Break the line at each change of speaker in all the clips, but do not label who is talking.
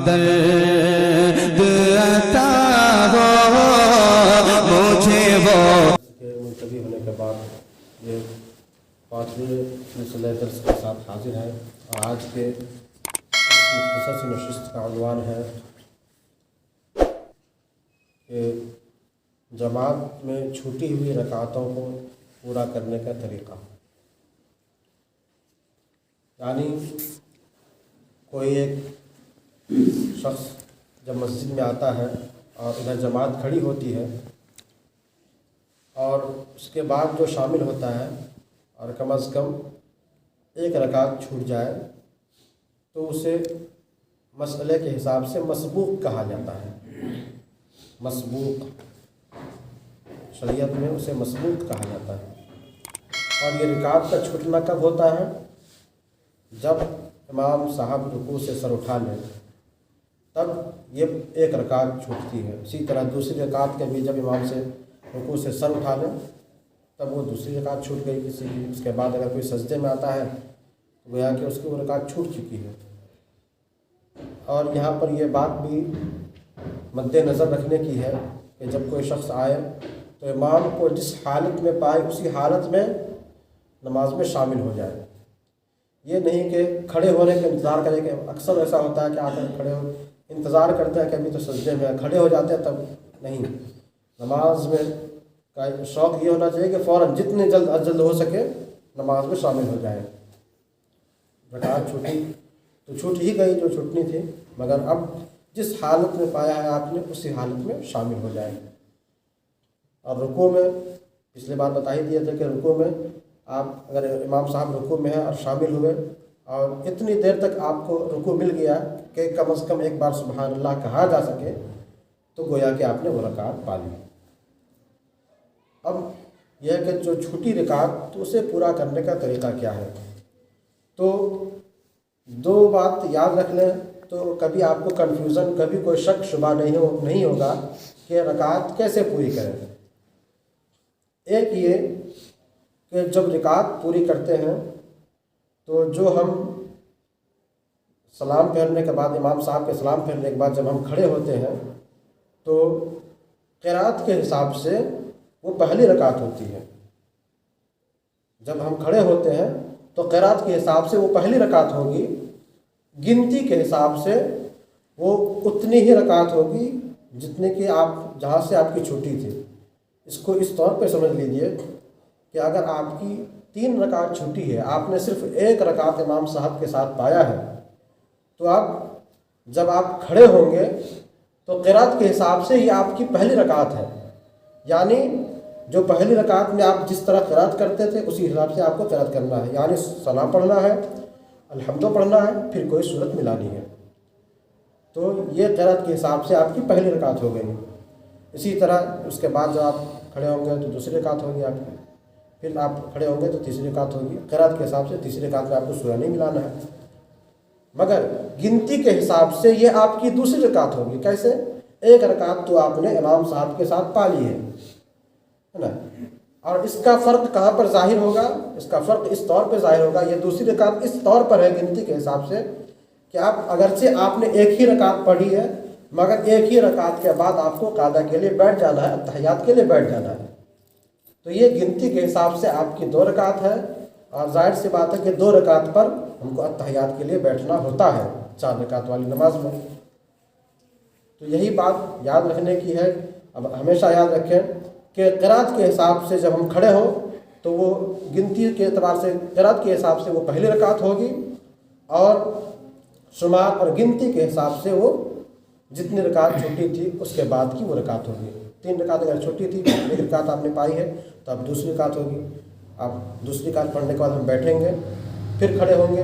درد عطا ہو مجھے وہ
کے ملتوی ہونے کے بعد یہ 5ویں سلسلہ درس کے ساتھ حاضر ہے اور آج کے مختصر سی نشست کا عنوان ہے کہ جماعت میں چھوٹی ہوئی رکعتوں کو پورا کرنے کا طریقہ. یعنی کوئی ایک شخص جب مسجد میں آتا ہے اور ادھر جماعت کھڑی ہوتی ہے اور اس کے بعد جو شامل ہوتا ہے اور کم از کم ایک رکعت چھوٹ جائے تو اسے مسئلے کے حساب سے مسبوق کہا جاتا ہے. مسبوق شریعت میں اسے مسبوق کہا جاتا ہے. اور یہ رکعت کا چھوٹنا کب ہوتا ہے؟ جب امام صاحب رکوع سے سر اٹھا لیں تب یہ ایک رکعت چھوٹتی ہے. اسی طرح دوسری رکعت کے بھی جب امام سے رکوع سے سر اٹھا لیں تب وہ دوسری رکعت چھوٹ گئی کسی کی. اس کے بعد اگر کوئی سجدے میں آتا ہے تو گویا کہ اس کی وہ رکعت چھوٹ چکی ہے. اور یہاں پر یہ بات بھی مد نظر رکھنے کی ہے کہ جب کوئی شخص آئے تو امام کو جس حالت میں پائے اسی حالت میں نماز میں شامل ہو جائے. یہ نہیں کہ کھڑے ہونے کا انتظار کرے کہ اکثر ایسا ہوتا ہے کہ آ کر کھڑے ہو انتظار کرتے ہیں کہ ابھی تو سجدے میں کھڑے ہو جاتے ہیں تب نہیں. نماز میں کا شوق یہ ہونا چاہیے کہ فوراً جتنے جلد از جلد ہو سکے نماز میں شامل ہو جائے. رکعت چھوٹی تو چھوٹ ہی گئی جو چھوٹنی تھی، مگر اب جس حالت میں پایا ہے آپ نے اسی حالت میں شامل ہو جائیں. اور رکوع میں پچھلے بار بتا ہی دیا تھا کہ رکوع میں آپ اگر امام صاحب رکوع میں ہیں اور شامل ہوئے اور اتنی دیر تک آپ کو رکوع مل گیا کہ کم از کم ایک بار سبحان اللہ کہا جا سکے تو گویا کہ آپ نے وہ رکعت پا لی. اب یہ ہے کہ جو چھوٹی رکعت تو اسے پورا کرنے کا طریقہ کیا ہے. تو دو بات یاد رکھ لیں تو کبھی آپ کو کنفیوژن کبھی کوئی شک شبہ نہیں ہوگا کہ رکعت کیسے پوری کریں. ایک یہ کہ جب رکعت پوری کرتے ہیں تو جو ہم سلام پھیرنے کے بعد امام صاحب کے سلام پھیرنے کے بعد جب ہم کھڑے ہوتے ہیں تو قرات کے حساب سے وہ پہلی رکعت ہوتی ہے. جب ہم کھڑے ہوتے ہیں تو قرات کے حساب سے وہ پہلی رکعت ہوگی. گنتی کے حساب سے وہ اتنی ہی رکعت ہوگی جتنے کہ آپ جہاں سے آپ کی چھٹی تھی. اس کو اس طور پہ سمجھ لیجئے کہ اگر آپ کی 3 رکعت چھٹی ہے، آپ نے صرف ایک رکعت امام صاحب کے ساتھ پایا ہے، تو آپ جب آپ کھڑے ہوں گے تو قرات کے حساب سے یہ آپ کی پہلی رکعت ہے. یعنی جو پہلی رکعت میں آپ جس طرح قرات کرتے تھے اسی حساب سے آپ کو قرات کرنا ہے. یعنی ثنا پڑھنا ہے، الحمد پڑھنا ہے، پھر کوئی سورت ملانی ہے. تو یہ قرات کے حساب سے آپ کی پہلی رکعت ہو گئی. اسی طرح اس کے بعد جب آپ کھڑے ہوں گے تو دوسری رکعت ہوگی آپ کی، پھر آپ کھڑے ہوں گے تو تیسری رکعت ہوگی. قرات کے حساب سے تیسری رکعت میں آپ کو سورہ نہیں ملانا ہے، مگر گنتی کے حساب سے یہ آپ کی دوسری رکعت ہوگی. کیسے؟ ایک رکعت تو آپ نے امام صاحب کے ساتھ پا لی ہے نا. اور اس کا فرق کہاں پر ظاہر ہوگا؟ اس کا فرق اس طور پہ ظاہر ہوگا، یہ دوسری رکعت اس طور پر ہے گنتی کے حساب سے کہ آپ اگرچہ آپ نے ایک ہی رکعت پڑھی ہے مگر ایک ہی رکعت کے بعد آپ کو قعدہ کے لیے بیٹھ جانا ہے، اتحیات کے لیے بیٹھ جانا ہے. تو یہ گنتی کے حساب سے آپ کی 2 رکعت ہے. اور ظاہر سی بات ہے کہ 2 رکعت پر ہم کو اتحیات کے لیے بیٹھنا ہوتا ہے 4 رکعت والی نماز میں. تو یہی بات یاد رکھنے کی ہے. اب ہمیشہ یاد رکھیں کہ قرات کے حساب سے جب ہم کھڑے ہوں تو وہ گنتی کے اعتبار سے قرات کے حساب سے وہ پہلی رکعت ہوگی اور شمار اور گنتی کے حساب سے وہ جتنی رکعت چھوٹی تھی اس کے بعد کی وہ رکعت ہوگی. 3 رکعت اگر چھوٹی تھی، ایک رکعت آپ نے پائی ہے تو اب دوسری رکعت ہوگی. آپ دوسری رکعت پڑھنے کے بعد ہم بیٹھیں گے پھر کھڑے ہوں گے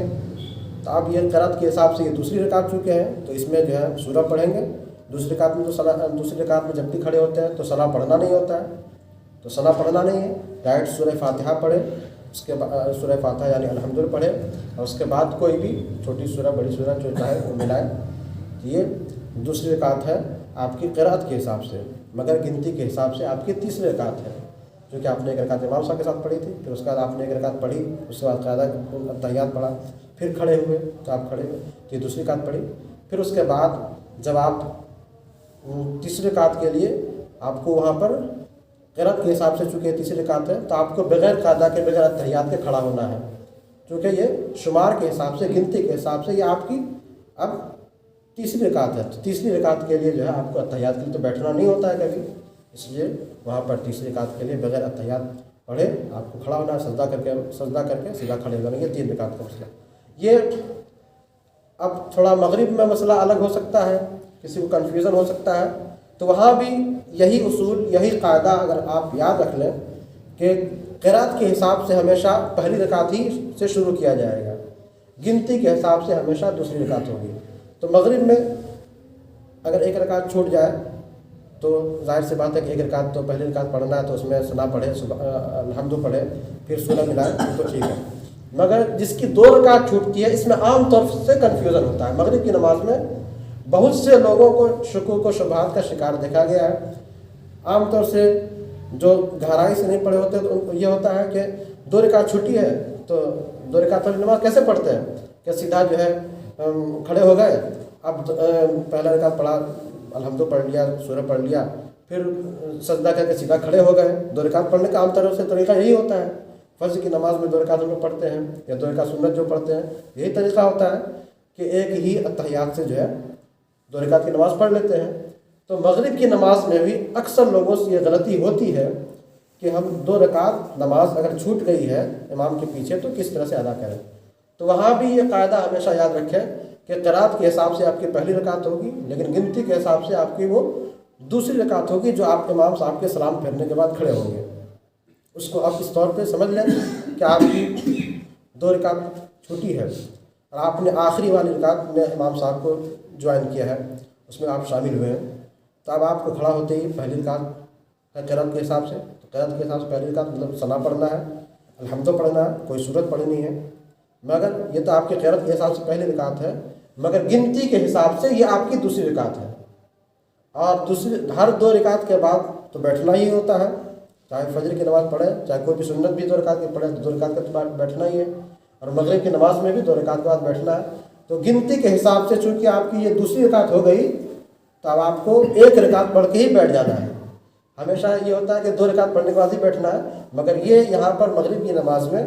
تو اب یہ قرات کے حساب سے یہ دوسری رکعت چکے ہیں تو اس میں جو ہے سورہ پڑھیں گے. دوسری رکعت میں تو دوسری رکعت میں جب بھی کھڑے ہوتے ہیں تو ثنا پڑھنا نہیں ہوتا ہے، تو ثنا پڑھنا نہیں ہے. ڈائریکٹ سورہ فاتحہ پڑھیں، اس کے بعد سورہ فاتحہ یعنی الحمد پڑھیں اور اس کے بعد کوئی بھی چھوٹی سورہ بڑی سورہ جو چاہے وہ ملائیں. یہ دوسری رکعت ہے آپ کی قرات کے حساب سے، مگر گنتی کے حساب سے آپ کی تیسری رکعت ہے جو کہ آپ نے ایک رکعت امام صاحب کے ساتھ پڑھی تھی. پھر اس کے بعد آپ نے ایک رکعت پڑھی، اس کے بعد قاعدہ اتحیات پڑھا، پھر کھڑے ہوئے تو آپ کھڑے ہوئے تو یہ دوسری رکعت پڑھی. پھر اس کے بعد جب آپ تیسری رکعت کے لیے آپ کو وہاں پر قرأت کے حساب سے، چونکہ تیسری رکعت ہے تو آپ کو بغیر قاعدہ کے، بغیر اتحیات کے کھڑا ہونا ہے، چونکہ یہ شمار کے حساب سے، گنتی کے حساب سے یہ آپ کی اب تیسری رکعت ہے۔ تو تیسری رکعت کے لیے جو ہے آپ کو اتحیات کے لیے تو بیٹھنا نہیں ہوتا ہے کبھی، اس لیے وہاں پر تیسری رکعت کے لیے بغیر اتحیات پڑھے آپ کو کھڑا ہونا ہے، سجدہ کر کے سیدھا کھڑے ہونا، یہ 3 رکعت کا مسئلہ۔ یہ اب تھوڑا مغرب میں مسئلہ الگ ہو سکتا ہے، کسی کو کنفیوژن ہو سکتا ہے، تو وہاں بھی یہی اصول، یہی قاعدہ اگر آپ یاد رکھ لیں کہ قرأت کے حساب سے ہمیشہ پہلی رکعت ہی سے شروع کیا جائے گا، گنتی کے حساب سے ہمیشہ دوسری رکعت ہوگی۔ تو مغرب میں اگر ایک رکعت چھوٹ جائے تو ظاہر سی بات ہے کہ ایک رکعت تو پہلی رکعت پڑھنا ہے، تو اس میں ثنا پڑھے، الحمد پڑھے، پھر سورہ ملائے تو ٹھیک ہے۔ مگر جس کی 2 رکعت چھوٹتی ہے، اس میں عام طور سے کنفیوژن ہوتا ہے۔ مغرب کی نماز میں بہت سے لوگوں کو شکوک و شبہات کا شکار دیکھا گیا ہے۔ عام طور سے جو گہرائی سے نہیں پڑھے ہوتے تو ان کو یہ ہوتا ہے کہ 2 رکعت چھٹی ہے تو 2 رکعت والی نماز کیسے پڑھتے ہیں، کہ سیدھا جو ہے کھڑے ہو گئے، اب پہلا رکعت پڑھا، الحمد پڑھ لیا، سورہ پڑھ لیا، پھر سجدہ کر کے سیدھا کھڑے ہو گئے۔ 2 رکعت پڑھنے کا عام طور سے طریقہ یہی ہوتا ہے۔ فرض کی نماز میں 2 رکعت ہم لوگ پڑھتے ہیں، یا 2 رکعت سنت جو پڑھتے ہیں، یہی طریقہ ہوتا ہے کہ ایک ہی اتحیات سے جو ہے 2 رکعت کی نماز پڑھ لیتے ہیں۔ تو مغرب کی نماز میں بھی اکثر لوگوں سے یہ غلطی ہوتی ہے کہ ہم 2 رکعت نماز اگر چھوٹ گئی ہے امام کے پیچھے تو کس طرح سے ادا کریں۔ تو وہاں بھی یہ قاعدہ ہمیشہ یاد رکھیں کہ قرأت کے حساب سے آپ کی پہلی رکعت ہوگی، لیکن گنتی کے حساب سے آپ کی وہ دوسری رکعت ہوگی جو آپ امام صاحب کے سلام پھیرنے کے بعد کھڑے ہوں گے۔ اس کو آپ اس طور پہ سمجھ لیں کہ آپ کی 2 رکعت چھوٹی ہے اور آپ نے آخری والی رکعت میں امام صاحب کو جوائن کیا ہے، اس میں آپ شامل ہوئے ہیں، تو اب آپ کو کھڑا ہوتے ہی پہلی رکعت قرأت کے حساب سے، تو قرأت کے حساب سے پہلی رکعت مطلب ثنا پڑھنا ہے، الحمد پڑھنا ہے، کوئی سورت پڑھنی ہے، مگر یہ تو آپ کے قرأت کے حساب سے پہلی رکعت ہے، مگر گنتی کے حساب سے یہ آپ کی دوسری رکعت ہے۔ اور ہر 2 رکعت کے بعد تو بیٹھنا ہی ہوتا ہے، چاہے فجر کی نماز پڑھے، چاہے کوئی بھی سنت بھی 2 رکعت کی پڑھے تو 2 رکعت کے بعد بیٹھنا ہی ہے، اور مغرب کی نماز میں بھی 2 رکعت کے بعد بیٹھنا ہے۔ تو گنتی کے حساب سے چونکہ آپ کی یہ دوسری رکعت ہو گئی تو اب آپ کو 1 رکعت پڑھ کے ہی بیٹھ جانا ہے۔ ہمیشہ یہ ہوتا ہے کہ 2 رکعت پڑھنے کے بعد ہی بیٹھنا ہے، مگر یہ یہاں پر مغرب کی نماز میں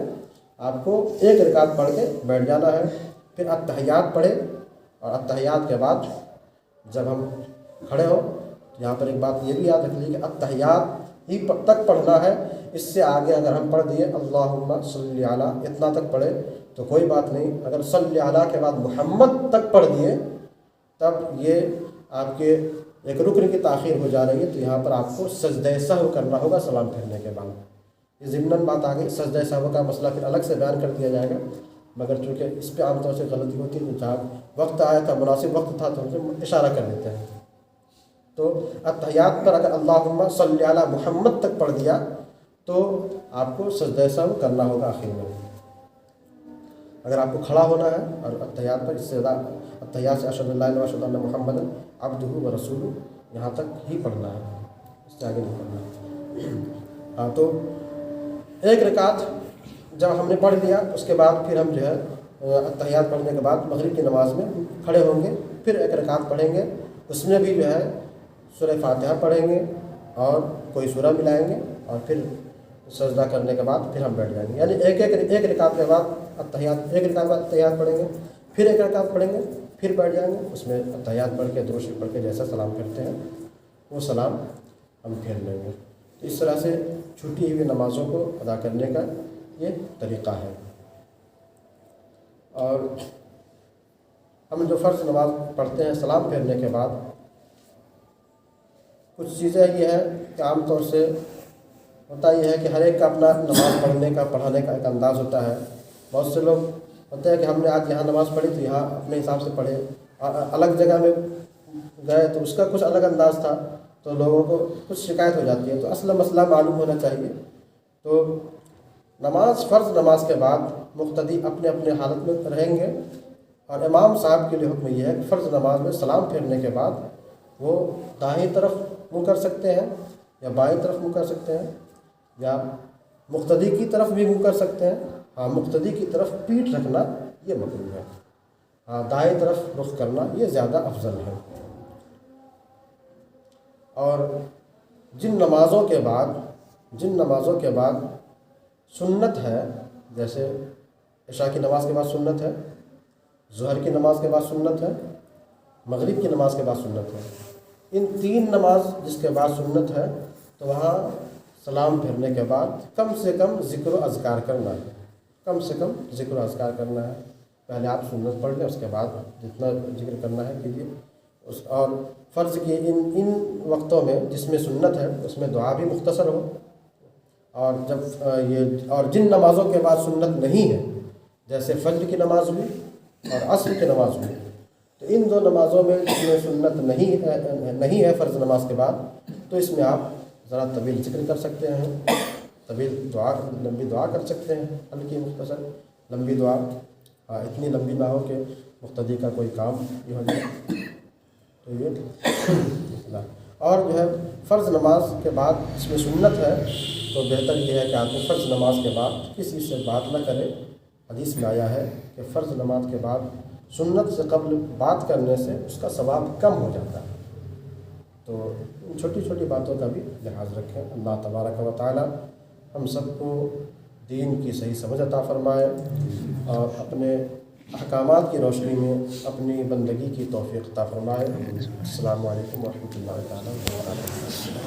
آپ کو 1 رکعت پڑھ کے بیٹھ جانا ہے، پھر اتحیات پڑھے، اور اتحیات کے بعد جب ہم کھڑے ہو، یہاں پر ایک بات یہ بھی یاد رکھ لیجیے کہ اتحیات ہی تک پڑھنا ہے، اس سے آگے اگر ہم پڑھ دیے اللہم صلی علی اتنا تک پڑھے تو کوئی بات نہیں، اگر صلی علی کے بعد محمد تک پڑھ دیے تب یہ آپ کے ایک رکن کی تاخیر ہو جا رہی ہے، تو یہاں پر آپ کو سجدہ سہو کرنا ہوگا سلام پھیرنے کے بعد۔ یہ ضمناً بات آ گئی، سجدہ سہو کا مسئلہ پھر الگ سے بیان کر دیا جائے گا، مگر چونکہ اس پہ عام طور سے غلطی ہوتی ہے، جہاں وقت آیا تھا، مناسب وقت تھا تو ہم سے اشارہ کر دیتے ہیں۔ تو اتحیات پر اگر اللہم صلی علی محمد تک پڑھ دیا تو آپ کو سجدہ سہو کرنا ہوگا آخر میں۔ اگر آپ کو کھڑا ہونا ہے اور اتحیات پر، اس سے زیادہ اتحیات سے اشہد ان لا الہ الا اللہ واشہد ان محمدا عبدہ ورسولہ یہاں تک ہی پڑھنا ہے، اس سے آگے نہیں پڑھنا۔ ہاں، تو 1 رکعت جب ہم نے پڑھ لیا اس کے بعد پھر ہم جو ہے اتحیات پڑھنے کے بعد مغرب کی نماز میں کھڑے ہوں گے، پھر 1 رکعت پڑھیں گے، اس میں بھی جو ہے سورہ فاتحہ پڑھیں گے اور کوئی سورہ ملائیں گے، اور پھر سجدہ کرنے کے بعد پھر ہم بیٹھ جائیں گے، یعنی ایک رکعت کے بعد اتحیات، 1 رکعت بعد اتحیات پڑھیں گے، پھر 1 رکعت پڑھیں گے، پھر بیٹھ جائیں گے، اس میں اتحیات پڑھ کے درود شریف پڑھ کے جیسا سلام کرتے ہیں وہ سلام ہم پھیر لیں گے۔ تو اس طرح سے چھوٹی ہوئی نمازوں کو ادا کرنے کا یہ طریقہ ہے۔ اور ہم جو فرض نماز پڑھتے ہیں سلام پھیرنے کے بعد، کچھ چیزیں یہ ہے کہ عام طور سے ہوتا یہ ہے کہ ہر ایک کا اپنا نماز پڑھنے کا، پڑھانے کا ایک انداز ہوتا ہے۔ بہت سے لوگ ہوتے ہیں کہ ہم نے آج یہاں نماز پڑھی تو یہاں اپنے حساب سے پڑھے، الگ جگہ میں گئے تو اس کا کچھ الگ انداز تھا، تو لوگوں کو کچھ شکایت ہو جاتی ہے۔ تو اصل مسئلہ معلوم ہونا چاہیے۔ تو نماز، فرض نماز کے بعد مقتدی اپنے اپنے حالت میں رہیں گے، اور امام صاحب کے لیے حکم یہ ہے کہ فرض نماز میں سلام پھیرنے کے بعد وہ دائیں طرف منہ کر سکتے ہیں یا بائیں طرف منہ کر سکتے ہیں، یا مقتدی کی طرف بھی منہ کر سکتے ہیں۔ ہاں، مقتدی کی طرف پیٹھ رکھنا یہ مکروہ ہے۔ دائیں طرف رخ کرنا یہ زیادہ افضل ہے۔ اور جن نمازوں کے بعد سنت ہے، جیسے عشاء کی نماز کے بعد سنت ہے، ظہر کی نماز کے بعد سنت ہے، مغرب کی نماز کے بعد سنت ہے، ان 3 نماز جس کے بعد سنت ہے تو وہاں سلام پھرنے کے بعد کم سے کم ذکر و اذکار کرنا ہے، پہلے آپ سنت پڑھ لیں، اس کے بعد جتنا ذکر کرنا ہے کیجیے۔ اور فرض کی ان وقتوں میں جس میں سنت ہے اس میں دعا بھی مختصر ہو، اور جن نمازوں کے بعد سنت نہیں ہے جیسے فجر کی نماز ہوئی اور عصر کی نماز ہوئی، تو ان 2 نمازوں میں جس میں سنت نہیں ہے فرض نماز کے بعد، تو اس میں آپ ذرا طویل ذکر کر سکتے ہیں، لمبی دعا کر سکتے ہیں، ہلکی مختصر لمبی دعا، اتنی لمبی نہ ہو کہ مقتدی کا کوئی کام یہ ہو جائے، تو یہ اور جو ہے فرض نماز کے بعد اس میں سنت ہے تو بہتر یہ ہے کہ آدمی فرض نماز کے بعد کسی سے بات نہ کرے۔ حدیث میں آیا ہے کہ فرض نماز کے بعد سنت سے قبل بات کرنے سے اس کا ثواب کم ہو جاتا ہے، تو ان چھوٹی چھوٹی باتوں کا بھی لحاظ رکھیں۔ اللہ تبارک و تعالی ہم سب کو دین کی صحیح سمجھ عطا فرمائے اور اپنے احکامات کی روشنی میں اپنی بندگی کی توفیق عطا فرمائے۔ السلام علیکم ورحمۃ اللہ تعالیٰ وبرکاتہ۔